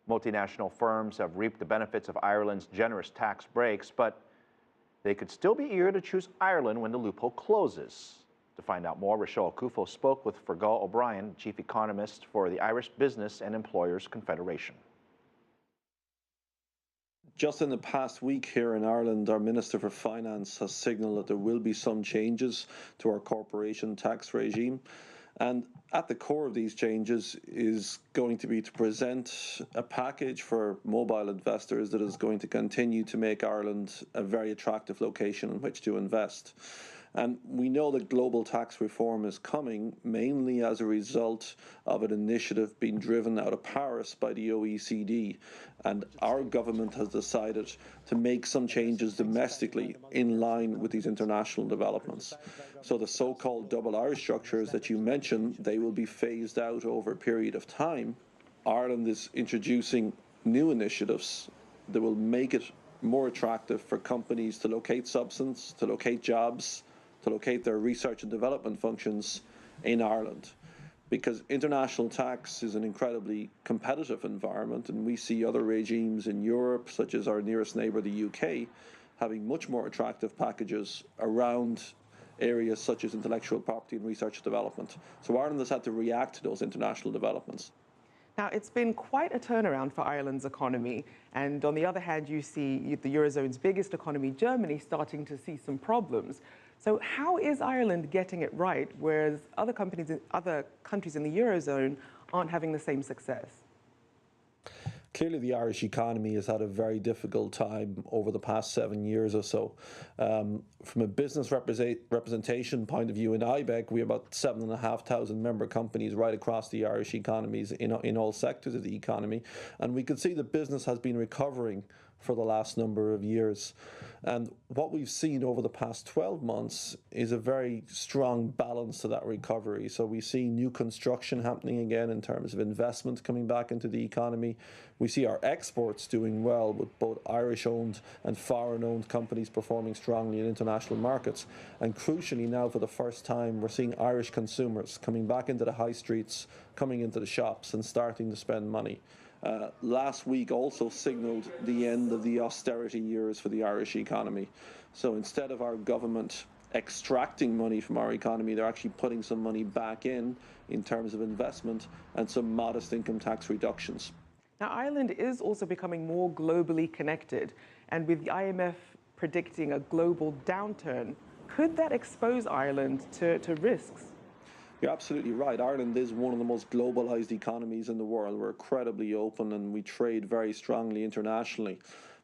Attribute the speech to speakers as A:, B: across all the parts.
A: Multinational firms have reaped the benefits of Ireland's generous tax breaks, but they could still be eager to choose Ireland when the loophole closes. To find out more, Rachelle Akuffo spoke with Fergal O'Brien, chief economist for the Irish Business and Employers Confederation.
B: Just in the past week here in Ireland, our Minister for Finance has signalled that there will be some changes to our corporation tax regime. And at the core of these changes is going to be to present a package for mobile investors that is going to continue to make Ireland a very attractive location in which to invest. And we know that global tax reform is coming mainly as a result of an initiative being driven out of Paris by the OECD. And our government has decided to make some changes domestically in line with these international developments. So the so-called double Irish structures that you mentioned, they will be phased out over a period of time. Ireland is introducing new initiatives that will make it more attractive for companies to locate substance, to locate jobs, to locate their research and development functions in Ireland. Because international tax is an incredibly competitive environment, and we see other regimes in Europe, such as our nearest neighbour, the UK, having much more attractive packages around areas such as intellectual property and research and development. So Ireland has had to react to those international developments.
C: Now, it's been quite a turnaround for Ireland's economy. And on the other hand, you see the Eurozone's biggest economy, Germany, starting to see some problems. So how is Ireland getting it right, whereas other countries in the Eurozone aren't having the same success?
B: Clearly, the Irish economy has had a very difficult time over the past 7 years or so. From a business representation point of view in IBEC, we have about 7,500 member companies right across the Irish economies in all sectors of the economy. And we could see that business has been recovering for the last number of years. And what we've seen over the past 12 months is a very strong balance to that recovery. So we see new construction happening again in terms of investment coming back into the economy. We see our exports doing well, with both Irish-owned and foreign-owned companies performing strongly in international markets. And crucially now, for the first time, we're seeing Irish consumers coming back into the high streets, coming into the shops and starting to spend money. Last week also signalled the end of the austerity years for the Irish economy. So instead of our government extracting money from our economy, they're actually putting some money back in terms of investment and some modest income tax reductions.
C: Now, Ireland is also becoming more globally connected, and with the IMF predicting a global downturn, could that expose Ireland to risks?
B: You're absolutely right. Ireland is one of the most globalized economies in the world. We're incredibly open and we trade very strongly internationally.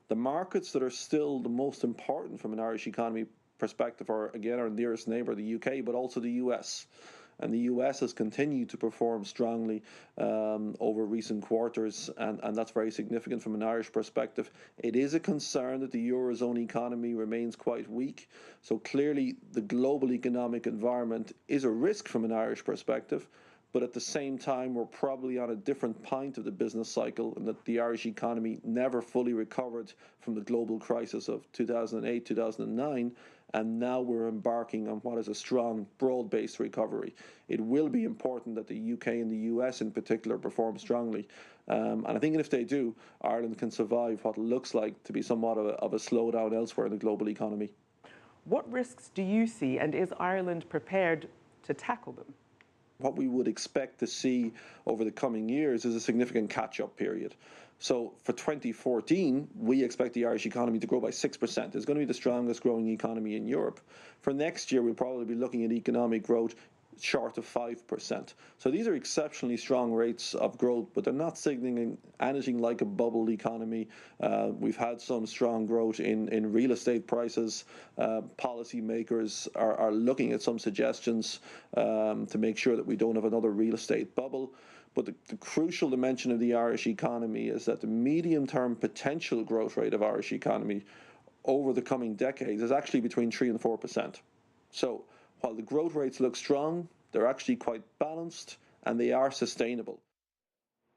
B: The markets that are still the most important from an Irish economy perspective are, again, our nearest neighbour, the UK, but also the US. And the US has continued to perform strongly over recent quarters, and that's very significant from an Irish perspective. It is a concern that the Eurozone economy remains quite weak. So clearly the global economic environment is a risk from an Irish perspective, but at the same time we're probably on a different point of the business cycle, and that the Irish economy never fully recovered from the global crisis of 2008, 2009. And now we're embarking on what is a strong, broad-based recovery. It will be important that the UK and the US in particular perform strongly. And I think if they do, Ireland can survive what looks like to be somewhat of a slowdown elsewhere in the global economy.
C: What risks do you see, and is Ireland prepared to tackle them?
B: What we would expect to see over the coming years is a significant catch-up period. So for 2014, we expect the Irish economy to grow by 6%. It's going to be the strongest growing economy in Europe. For next year, we'll probably be looking at economic growth short of 5%. So these are exceptionally strong rates of growth, but they're not signaling anything like a bubble economy. We've had some strong growth in real estate prices. Policymakers are looking at some suggestions to make sure that we don't have another real estate bubble. But the crucial dimension of the Irish economy is that the medium-term potential growth rate of Irish economy over the coming decades is actually between 3 and 4%. So while the growth rates look strong, they're actually quite balanced and they are sustainable.